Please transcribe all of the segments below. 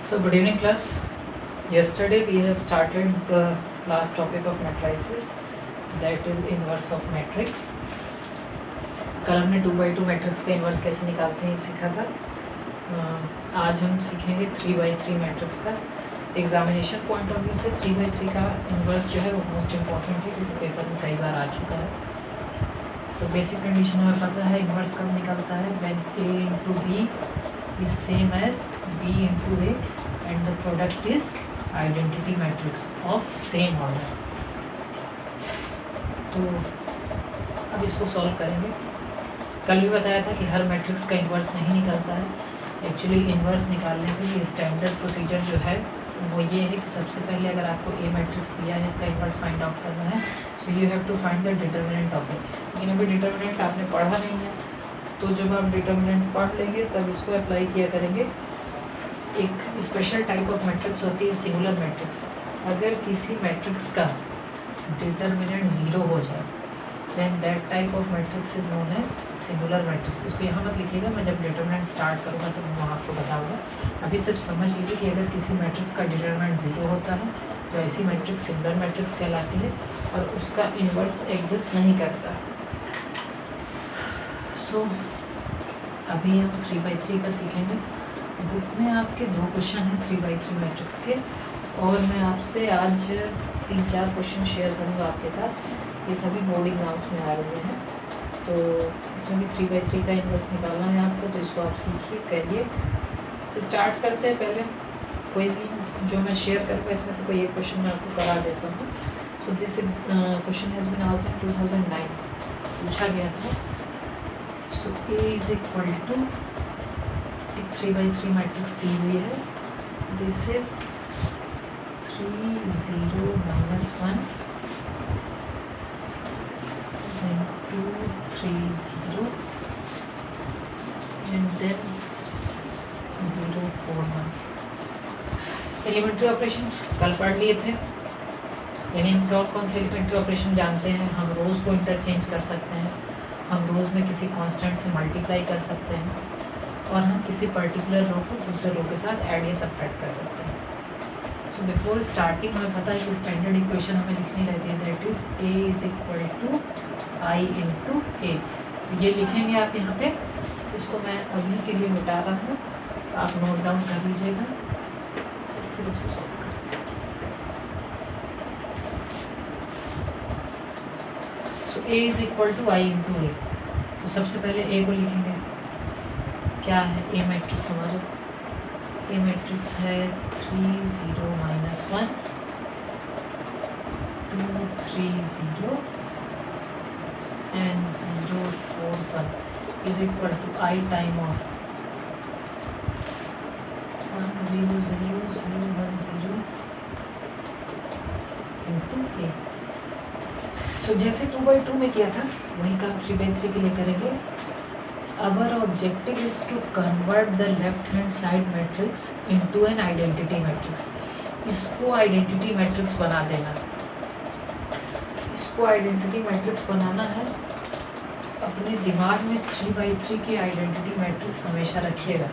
So good evening class. Yesterday we have started the last topic of matrices, that is inverse of matrix. कल हमने 2x2 matrix का inverse कैसे निकालते हैं सीखा था। आज हम सीखेंगे 3x3 मैट्रिक्स का। एग्जामिनेशन पॉइंट ऑफ व्यू से 3x3 का इन्वर्स जो है वो मोस्ट इम्पॉर्टेंट है, क्योंकि पेपर में कई बार आ चुका है। तो बेसिक कंडीशन हमें पता है इन्वर्स कब निकलता है, when a into b is same as b into a and the product is identity matrix of same order। तो अब इसको सॉल्व करेंगे। कल भी बताया था कि हर मैट्रिक्स का इन्वर्स नहीं निकलता है। एक्चुअली इन्वर्स निकालने के लिए स्टैंडर्ड प्रोसीजर जो है वो ये है कि सबसे पहले अगर आपको ए मैट्रिक्स दिया है, इसका इन्वर्स फाइंड आउट करना है, so you have to find the determinant of it. लेकिन अभी डिटर्मिनेंट आपने पढ़ा नहीं है, तो जब आप डिटर्मिनेंट पढ़ लेंगे तब इसको अप्लाई किया करेंगे। एक स्पेशल टाइप ऑफ मैट्रिक्स होती है सिंगुलर मैट्रिक्स। अगर किसी मैट्रिक्स का डिटर्मिनेंट ज़ीरो हो जाए then that type of matrix is known as singular matrix. इसको यहाँ मत लिखिएगा, मैं जब डिटर्मिनेंट स्टार्ट करूँगा तो मैं आपको बताऊँगा। अभी सिर्फ समझ लीजिए कि अगर किसी मैट्रिक्स का डिटर्मिनेंट ज़ीरो होता है तो ऐसी मैट्रिक्स सिंगुलर मैट्रिक्स कहलाती है और उसका इन्वर्स एग्जिस्ट नहीं करता। सो अभी हम 3x3 का सीखेंगे। बुक में आपके 2 क्वेश्चन हैं 3x3 मैट्रिक्स के, और मैं आपसे आज 3-4 क्वेश्चन शेयर करूँगा आपके साथ। ये सभी बोर्ड एग्ज़ाम्स में आए हुए हैं, तो इसमें भी 3x3 का इन्वर्स निकालना है आपको, तो इसको आप सीखिए, करिए। तो स्टार्ट करते हैं। पहले कोई भी जो मैं शेयर करूँगा इसमें से कोई एक क्वेश्चन मैं आपको करा देता हूँ। So this is question has been asked in 2009, पूछा गया था। सो A इज इक्वल टू एक 3x3 मैट्रिक्स दी हुई है। This is 3 0 -1 then 2 3 0 and then 0 4 1। Elementary operation कल पढ़ लिए थे, यानी हम कौन से एलिमेंट्री ऑपरेशन जानते हैं। हम रोज़ को इंटरचेंज कर सकते हैं, हम रोज़ में किसी कांस्टेंट से मल्टीप्लाई कर सकते हैं, और हम किसी पर्टिकुलर रो को दूसरे रो के साथ ऐड या सब्ट्रैक्ट कर सकते हैं। सो बिफोर स्टार्टिंग हमें पता है कि स्टैंडर्ड इक्वेशन हमें लिखनी रहती है, that is a is equal to i into A. तो ये लिखेंगे आप यहाँ पे। इसको मैं अभी के लिए मिटा रहा हूँ, आप नोट डाउन कर लीजिएगा, फिर इसको सॉल्व करें। So a is equal to i into A. तो सबसे पहले a को लिखेंगे। क्या है ए मैट्रिक्स हमारा? ए मैट्रिक्स है 3 0 -1 2 3 0 and 0 4 1 is equal to I time of 1 0 0 0 1 0 into a। सो जैसे 2x2 में किया था वही काम 3x3 के लिए करेंगे। Our objective is to convert the left hand side matrix into an identity matrix। इसको आइडेंटिटी मैट्रिक्स बना देना। इसको आइडेंटिटी मैट्रिक्स बनाना है। अपने दिमाग में 3x3 की आइडेंटिटी मैट्रिक्स हमेशा रखिएगा।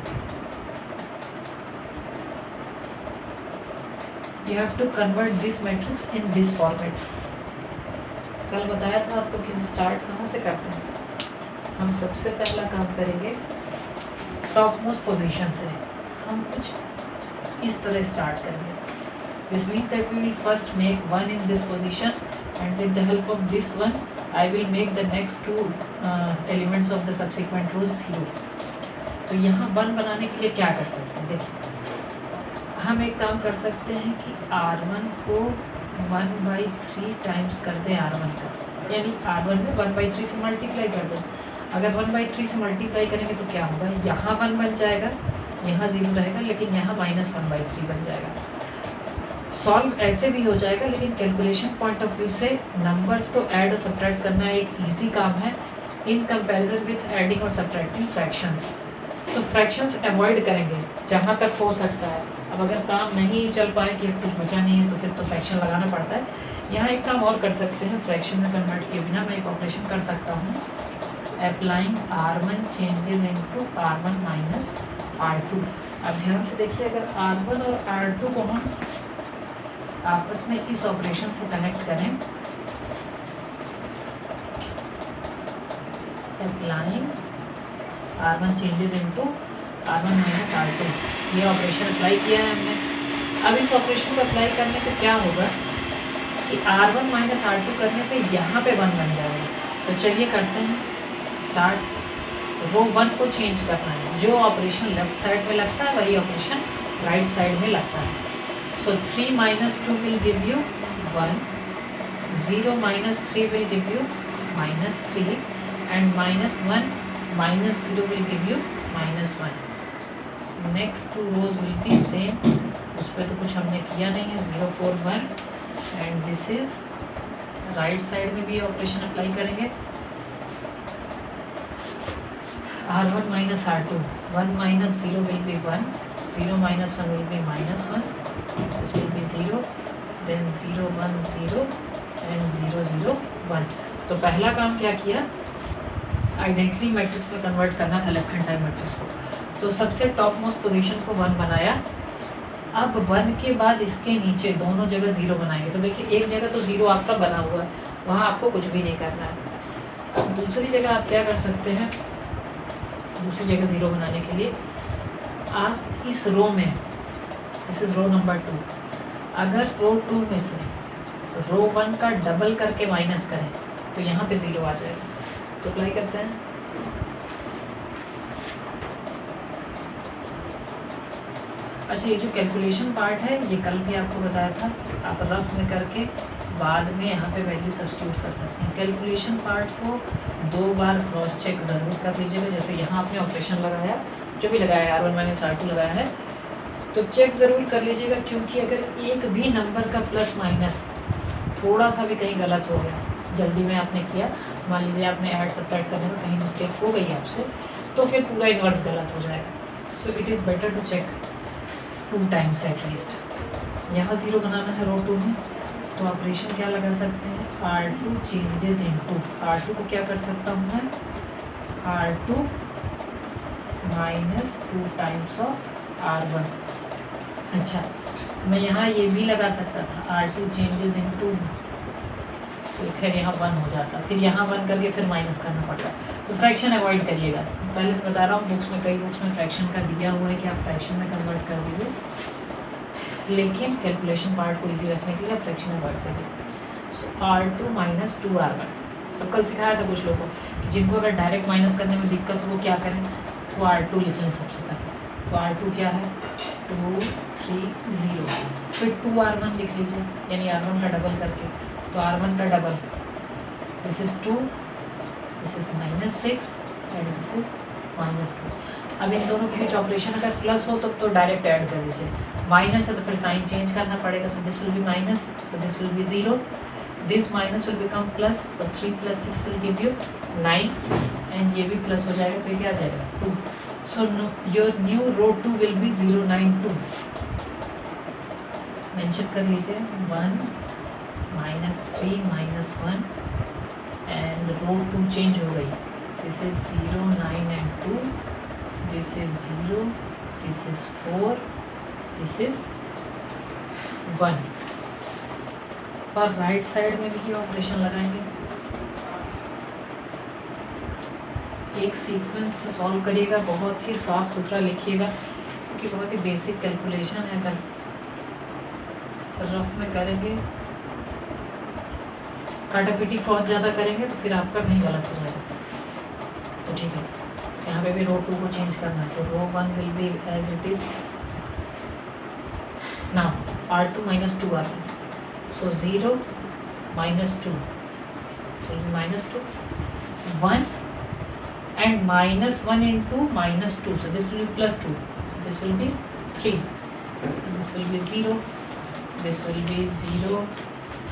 You have to convert this matrix in this format। कल बताया था आपको कि हम स्टार्ट कहाँ से करते हैं। हम सबसे पहला काम करेंगे टॉप मोस्ट पोजीशन से। हम कुछ इस तरह स्टार्ट करेंगे। This means that we will first make 1 in this position and with the help of this 1 I will make the next 2 elements of the subsequent rows 0। तो यहाँ 1 बनाने के लिए क्या कर सकते हैं? देखिए, हम एक काम कर सकते हैं कि R1 को 1/3 टाइम्स कर दें R1 का, यानी R1 में 1/3 से मल्टीप्लाई कर दें। अगर 1/3 से मल्टीप्लाई करेंगे तो क्या होगा? यहाँ 1 बन जाएगा, यहाँ 0 रहेगा, लेकिन यहाँ -1/3 बन जाएगा। सॉल्व ऐसे भी हो जाएगा, लेकिन कैलकुलेशन पॉइंट ऑफ व्यू से नंबर्स को ऐड और सब्ट्रैक्ट करना एक इजी काम है इन कंपैरिजन विथ एडिंग और सब्ट्रैक्टिंग फ्रैक्शंस। सो फ्रैक्शंस अवॉइड करेंगे जहाँ तक हो सकता है। अब अगर काम नहीं चल पाए कि कुछ बचा नहीं है तो फिर तो फ्रैक्शन लगाना पड़ता है। यहाँ एक काम और कर सकते हैं, फ्रैक्शन में कन्वर्ट किए बिना मैं एक ऑपरेशन कर सकता हूँ। applying R1 changes into R1 minus R2। अब ध्यान से देखिए, अगर R1 और R2 को हम आपस में इस ऑपरेशन से कनेक्ट करें, applying R1 changes into R1 minus R2, ये ऑपरेशन अप्लाई किया है हमने। अब इस ऑपरेशन को अप्लाई करने से क्या होगा कि R1 माइनस R2 करने पे यहाँ पे 1 बन जाएगा। तो चलिए करते हैं स्टार्ट। रो 1 को चेंज करना है, जो ऑपरेशन लेफ्ट साइड में लगता है वही ऑपरेशन राइट साइड में लगता है। So 3 minus 2 will give you 1, 0 minus 3 will give you -3 and -1 minus 0 will give you -1। Next 2 rows will be same, उस पर तो कुछ हमने किया नहीं है, 0 4 1 and this is right side में भी ऑपरेशन अप्लाई करेंगे। R1 minus R2, 1 minus 0 will be 1, 0 minus 1 will be -1, this will be 0, then 0 1 0 and 0 0 1। तो पहला काम क्या किया, आइडेंटिटी मैट्रिक्स में कन्वर्ट करना था लेफ्ट हैंड साइड मैट्रिक्स को। तो सबसे टॉप मोस्ट पोजीशन को 1 बनाया। अब 1 के बाद इसके नीचे दोनों जगह 0 बनाएंगे। तो देखिए एक जगह तो 0 आपका बना हुआ है, वहाँ आपको कुछ भी नहीं करना है। अब दूसरी जगह आप क्या कर सकते हैं, दूसरी जगह 0 बनाने के लिए आप इस रो में, दिस इज रो नंबर 2, अगर रो 2 में से रो 1 का डबल करके माइनस करें तो यहाँ पे 0 आ जाएगा। तो अप्लाई करते हैं। अच्छा, ये जो कैलकुलेशन पार्ट है ये कल भी आपको बताया था, आप रफ में करके बाद में यहाँ पे वैल्यू सब्स्टिट्यूट कर सकते हैं। कैलकुलेशन पार्ट को 2 बार क्रॉस चेक ज़रूर कर लीजिएगा। जैसे यहाँ आपने ऑपरेशन लगाया, जो भी लगाया है R1 माइनस R2 लगाया है, तो चेक ज़रूर कर लीजिएगा, क्योंकि अगर एक भी नंबर का प्लस माइनस थोड़ा सा भी कहीं गलत हो गया, जल्दी में आपने किया, मान लीजिए आपने ऐड सब्ट्रैक्ट करने में कहीं मिस्टेक हो गई आपसे, तो फिर पूरा इन्वर्स गलत हो जाएगा। So it is better to check 2 times at least. यहाँ 0 बनाना है रो 2 में, तो ऑपरेशन क्या लगा सकते हैं, R2 चेंजेस इनटू, R2 को क्या कर सकता हूँ मैं, R2 minus 2 times of R1। अच्छा, मैं यहाँ ये भी लगा सकता था R2 चेंजेस इनटू, तो खैर यहाँ 1 हो जाता, फिर यहाँ 1 करके फिर माइनस करना पड़ता। तो फ्रैक्शन अवॉइड करिएगा, पहले से बता रहा हूँ, बुक्स में कई बुक्स में फ्रैक्शन का दिया हुआ है कि आप फ्रैक्शन में कन्वर्ट कर दीजिए, लेकिन कैलकुलेशन पार्ट को इजी रखने के लिए फ्रैक्शन अवॉइड करिए। सो R2 माइनस 2 R1। अब कल सिखाया था कुछ लोगों को कि जिनको अगर डायरेक्ट माइनस करने में दिक्कत हो वो क्या करें, तो R2 लिख लें सबसे पहले। तो R2 क्या है, 2 3 0, फिर 2 R1 लिख लीजिए, यानी R1 का डबल करके, तो R1 का double, this is 2, this is -6 and this is -2। अब इन दोनों के बीच ऑपरेशन अगर प्लस हो तो डायरेक्ट ऐड कर लीजिए, माइनस है तो फिर साइन चेंज करना पड़ेगा। So this will be minus, so this will be 0, this minus will become plus, so 3 + 6 will give you 9 and ये भी प्लस हो जाएगा, तो ये क्या आ जाएगा 2। So your new row 2 will be 0 9 2। Mention कर लीजिए 1 -3 -1 एंड रो 2 चेंज हो गई, this is 0 9 and 2, this is 0, this is 4, this is 1। और राइट साइड में भी ऑपरेशन लगाएंगे। एक सीक्वेंस से सॉल्व करिएगा, बहुत ही साफ सुथरा लिखिएगा, क्योंकि बहुत ही बेसिक कैलकुलेशन है। अगर रफ में करेंगे, काटापीटी बहुत ज़्यादा करेंगे तो फिर आपका कहीं गलत हो जाएगा। तो ठीक है, यहाँ पे भी रो 2 को चेंज करना है, तो row 1 will be as it is now R2 minus 2 R1, so 0 minus 2, so -2 1 and -1 into -2, so this will be +2, this will be 3, this will be 0, this will be 0।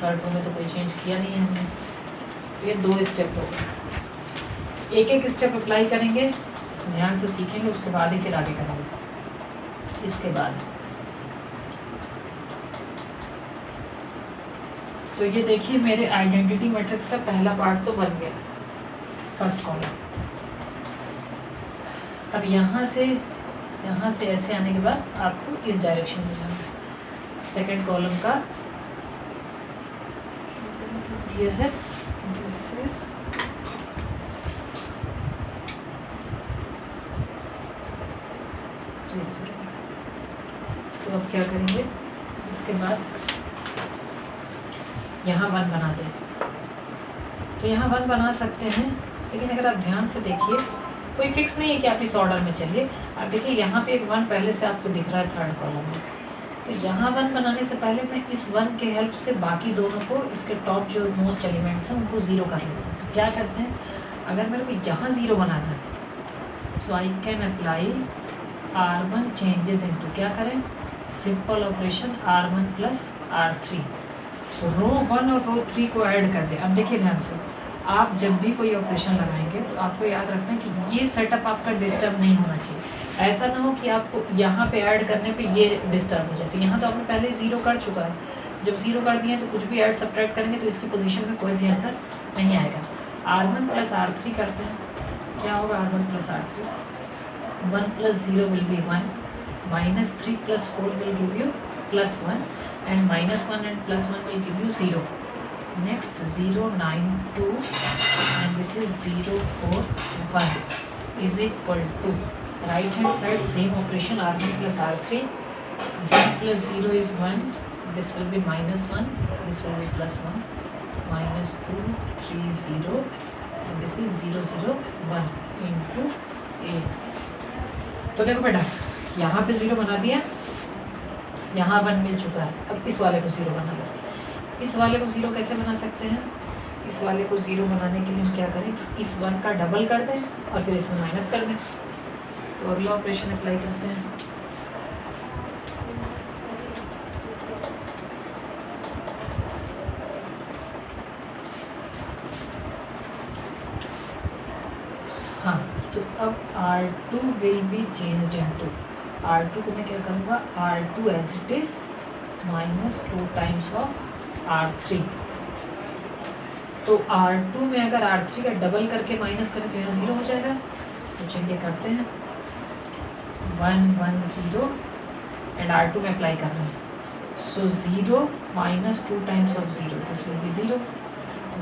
Third row में तो कोई change किया नहीं है हमने। ये 2 step हो गए, एक एक स्टेप अप्लाई करेंगे, ध्यान से सीखेंगे, उसके बाद ही फिर आगे करेंगे। इसके बाद तो ये देखिए मेरे आइडेंटिटी मैट्रिक्स का पहला पार्ट तो बन गया, फर्स्ट कॉलम। अब यहाँ से यहाँ से ऐसे आने के बाद आपको इस डायरेक्शन में जाना है। सेकेंड कॉलम का दिया है, दिस इज तो अब क्या करेंगे, इसके बाद यहाँ 1 बना दें। तो यहाँ 1 बना सकते हैं, लेकिन अगर आप ध्यान से देखिए कोई फिक्स नहीं है कि आप इस ऑर्डर में चलिए। आप देखिए यहाँ पे एक 1 पहले से आपको दिख रहा है थर्ड कॉलम में, तो यहाँ 1 बनाने से पहले मैं इस 1 के हेल्प से बाकी दोनों को, इसके टॉप जो मोस्ट एलिमेंट्स हैं उनको 0 कर लेते हैं। तो क्या करते हैं, अगर मेरे को यहाँ 0 बनाना है, so I can apply R1 changes into, क्या करें, simple operation R1 plus R3, रो 1 और रो 3 को ऐड कर दें। अब देखिए ध्यान से, आप जब भी कोई ऑपरेशन लगाएंगे तो आपको याद रखना है कि ये सेटअप आपका डिस्टर्ब नहीं होना चाहिए। ऐसा ना हो कि आपको यहाँ पे ऐड करने पे ये डिस्टर्ब हो जाए। तो यहाँ तो आपने पहले 0 कर चुका है, जब 0 कर दिए तो कुछ भी ऐड सब्ट्रैक्ट करेंगे तो इसकी पोजीशन में कोई भी अंतर नहीं आएगा। R1 प्लस R3 करते हैं, क्या होगा R1 plus R3, 1 plus 0 will be 1, minus 3 plus 4 will give you plus 1, and minus 1 and plus 1 will give you 0. Next 0, 9, 2 and this is 0, 4, 1 is equal to right hand side same operation R1 plus R3, 1 plus 0 is 1, this will be minus 1, this will be plus 1, minus 2, 3, 0 and this is 0, 0, 1 into A। तो देखो बेटा यहाँ पे 0 बना दिया, यहाँ 1 मिल चुका है, अब इस वाले को 0 बना लो। इस वाले को 0 कैसे बना सकते हैं, इस वाले को 0 बनाने के लिए हम क्या करें, इस 1 का डबल कर दें और फिर इसमें माइनस कर दें। तो अगला ऑपरेशन अप्लाई करते हैं। हाँ, तो अब R2 will be changed into, R2 को मैं क्या करूँगा, R2 as it is minus 2 times of R3। तो R2 में अगर R3 का डबल करके माइनस करें तो यहाँ 0 हो जाएगा। तो चलिए करते हैं, 1, 1, 0 एंड R2 में अप्लाई कर रहे हैं। सो 0 minus 2 times of 0, this will be 0,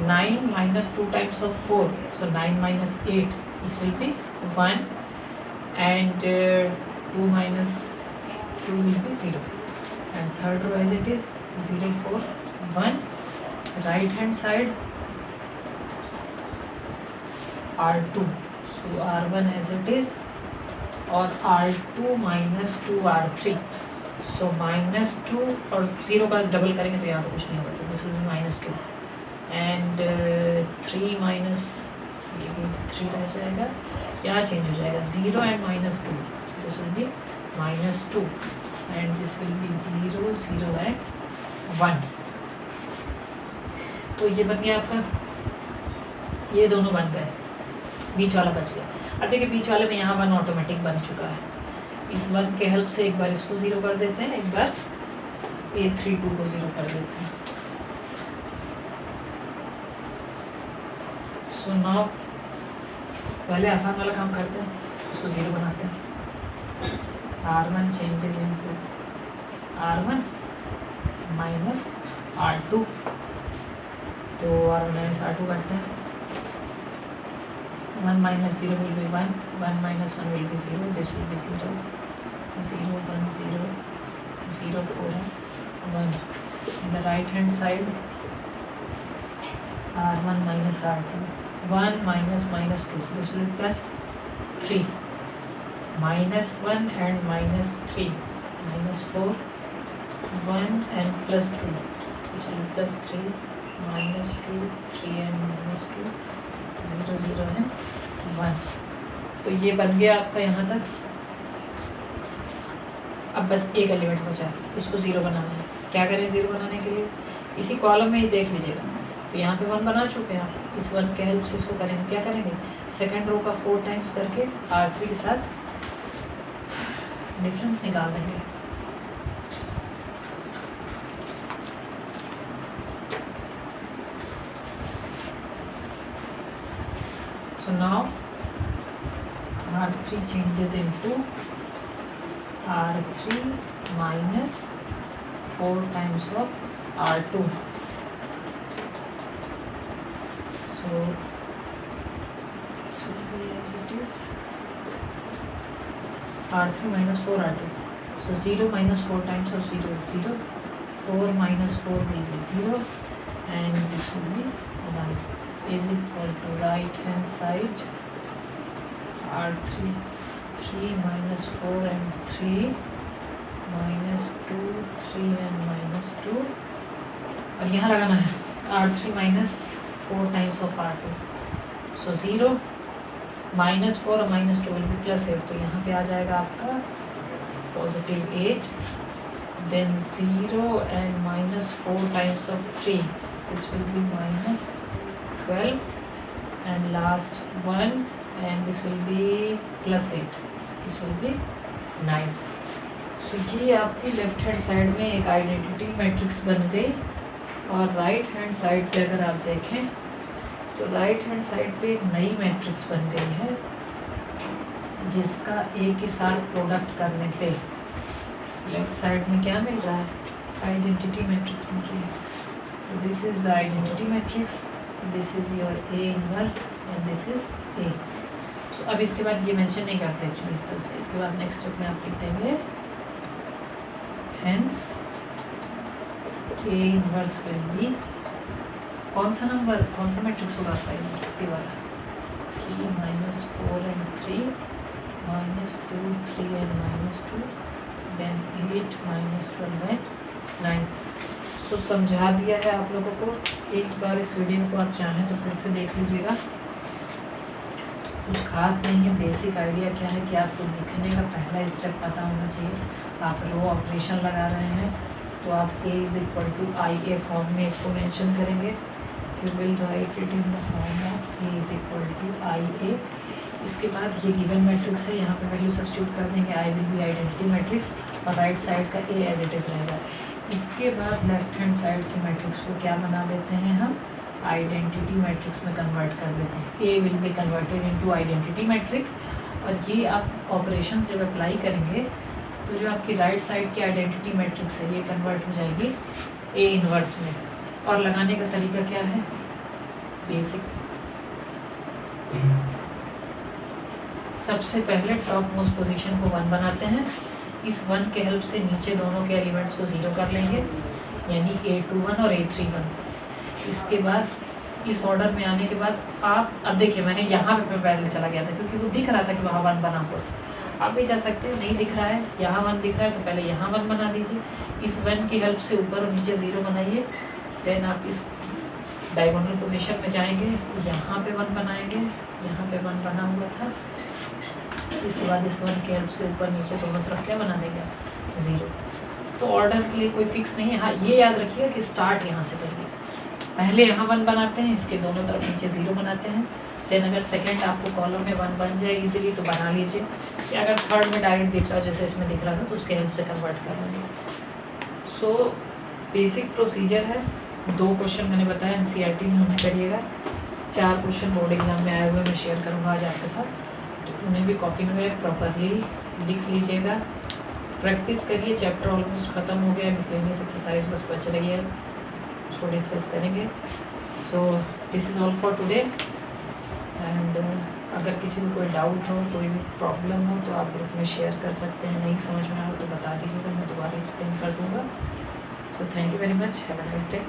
9 minus 2 times of 4, so 9 minus 8, this will be 1 and 2 minus 2 will be 0 and third row as it is 0, 4, 1, right hand side R2, so R1 as it is और R2 minus 2 R3, so minus 2 और 0 का double करेंगे तो यहाँ तो कुछ नहीं होगा, तो this will be minus 2 and 3 minus 3 रह जाएगा, यहाँ चेंज हो जाएगा 0 and minus 2, this will be minus 2 and this will be 0, 0 and 1। तो ये बन गया आपका, ये दोनों बन गए, बीच वाला बच गया। अब देखिए बीच वाले में यहाँ 1 ऑटोमेटिक बन चुका है, इस 1 के हेल्प से एक बार इसको 0 कर देते हैं, एक बार A32 को 0 कर देते हैं। सो नाउ पहले आसान वाला काम करते हैं, इसको 0 बनाते हैं। R1 changes into R1 minus R2, तो R1 माइनस R2 करते हैं। 1 minus 0 will be 1, 1 minus 1 will be 0, this will be 0, 0, 1, 0, 0, 4 and 1. In the right hand side R1 minus R2, 1 minus minus 2, so this will be plus 3, minus 1 and minus 3, minus 4, 1 and plus 2, this will be plus 3, minus 2, 3 and minus 2, 0, 0 and 1। तो ये बन गया आपका यहाँ तक। अब बस एक एलिमेंट बचा, इसको 0 बनाना है। क्या करें 0 बनाने के लिए, इसी कॉलम में ही देख लीजिएगा। तो यहाँ पे 1 बना चुके हैं आप, इस 1 के हेल्प से इसको करेंगे, क्या करेंगे, सेकेंड रो का 4 टाइम्स करके R3 के साथ डिफरेंस निकाल देंगे। So now R3 changes into R3 minus 4 times of R2. So this will be as it is, R3 minus 4 R2. So 0 minus 4 times of 0 is 0. 4 minus 4 will be 0, and this will be 1 is equal to right hand side R3 3 minus 4 and 3 minus 2 3 and minus 2, और यहाँ लगाना है R3 minus 4 times of R2. So 0 minus 4 और minus 2 will be plus 8. तो यहाँ पे आ जाएगा आपका positive 8. Then 0 and minus 4 times of 3. This will be minus 12. And last 1, and this will be plus 8. This will be 9. So ये आपकी left hand side में एक आइडेंटिटी मैट्रिक्स बन गई. और राइट हैंड साइड पे अगर आप देखें तो राइट हैंड साइड पे एक नई मैट्रिक्स बन गई है, जिसका एक के साथ प्रोडक्ट करने पे लेफ्ट साइड में क्या मिल रहा है, आइडेंटिटी मैट्रिक्स मिल रही है. तो this is the identity matrix, this is your A inverse and this is A. So अब इसके बाद ये मेंशन नहीं करते एक्चुअली इस तरह से. इसके बाद नेक्स्ट स्टेप में आप लिख देंगे hence A inverse will be, कौन सा नंबर, कौन सा मैट्रिक्स होगा आपका इनवर्स, ए वाला, 3 minus 4 and 3 minus 2 3 and minus 2, then 8 minus 12 and 9. सो समझा दिया है आप लोगों को. एक बार इस वीडियो को आप चाहें तो फिर से देख लीजिएगा. कुछ खास नहीं है. बेसिक आइडिया क्या है कि आपको लिखने का पहला स्टेप पता होना चाहिए. आप रो ऑपरेशन लगा रहे हैं तो आप a is equal to I A form में इसको मेंशन करेंगे. You will write it in the form of a is equal to I A. इसके बाद ये गिवन मैट्रिक्स है, यहाँ पे वैल्यू सब्स्टिट्यूट कर देंगे. I will be identity matrix और राइट साइड का ए एज इट इज़ रहेगा. इसके बाद लेफ्ट हैंड साइड की मैट्रिक्स को क्या बना देते हैं हम, आइडेंटिटी मैट्रिक्स में कन्वर्ट कर देते हैं. A will be converted into identity matrix. और ये आप ऑपरेशन जब अप्लाई करेंगे तो जो आपकी राइट साइड की आइडेंटिटी मैट्रिक्स है ये कन्वर्ट हो जाएगी ए इनवर्स में. और लगाने का तरीका क्या है, बेसिक. सबसे पहले टॉप मोस्ट पोजीशन को 1 बनाते हैं. इस 1 के हेल्प से नीचे दोनों के एलिमेंट्स को 0 कर लेंगे, यानी A21 और A31. इसके बाद इस ऑर्डर में आने के बाद आप अब देखिए, मैंने यहाँ पे पहले चला गया था क्योंकि वो दिख रहा था कि वहाँ 1 बना हुआ था. आप भी जा सकते हैं, नहीं दिख रहा है, यहाँ 1 दिख रहा है तो पहले यहाँ 1 बना दीजिए. इस 1 की हेल्प से ऊपर और नीचे 0 बनाइए. देन आप इस डायगोनल पोजीशन में जाएंगे, यहाँ पे 1 बनाएंगे, यहाँ पे 1 बना हुआ था. इसके बाद इस 1 के हेल्प से ऊपर नीचे दोनों तरफ क्या बना देंगे, 0. तो ऑर्डर के लिए कोई फिक्स नहीं है. हाँ, ये याद रखिएगा कि स्टार्ट यहाँ से करिए. पहले यहाँ 1 बनाते हैं, इसके दोनों तरफ नीचे 0 बनाते हैं. देन अगर सेकंड आपको कॉलम में 1 बन जाए इजीली तो बना लीजिए, या अगर थर्ड में डायरेक्ट दिख रहा है जैसे इसमें दिख रहा था तो उसके हेल्प से कन्वर्ट कर लेंगे. सो बेसिक प्रोसीजर है. 2 क्वेश्चन मैंने बताया NCERT में उन्हें करिएगा. 4 क्वेश्चन बोर्ड एग्जाम में आए हुए मैं शेयर करूँगा आज आपके साथ, तो उन्हें भी कॉपी में प्रॉपरली लिख लीजिएगा. प्रैक्टिस करिए. चैप्टर ऑलमोस्ट ख़त्म हो गया. मिसलेनियस एक्सरसाइज बस बच रही है, उसको डिस्कस करेंगे. So this is all for today. And अगर किसी को कोई डाउट हो, कोई भी प्रॉब्लम हो तो आप ग्रुप में शेयर कर सकते हैं. नहीं समझ में आए तो बता दीजिएगा, मैं दोबारा एक्सप्लेन कर दूँगा. So thank you very much. Have a nice day.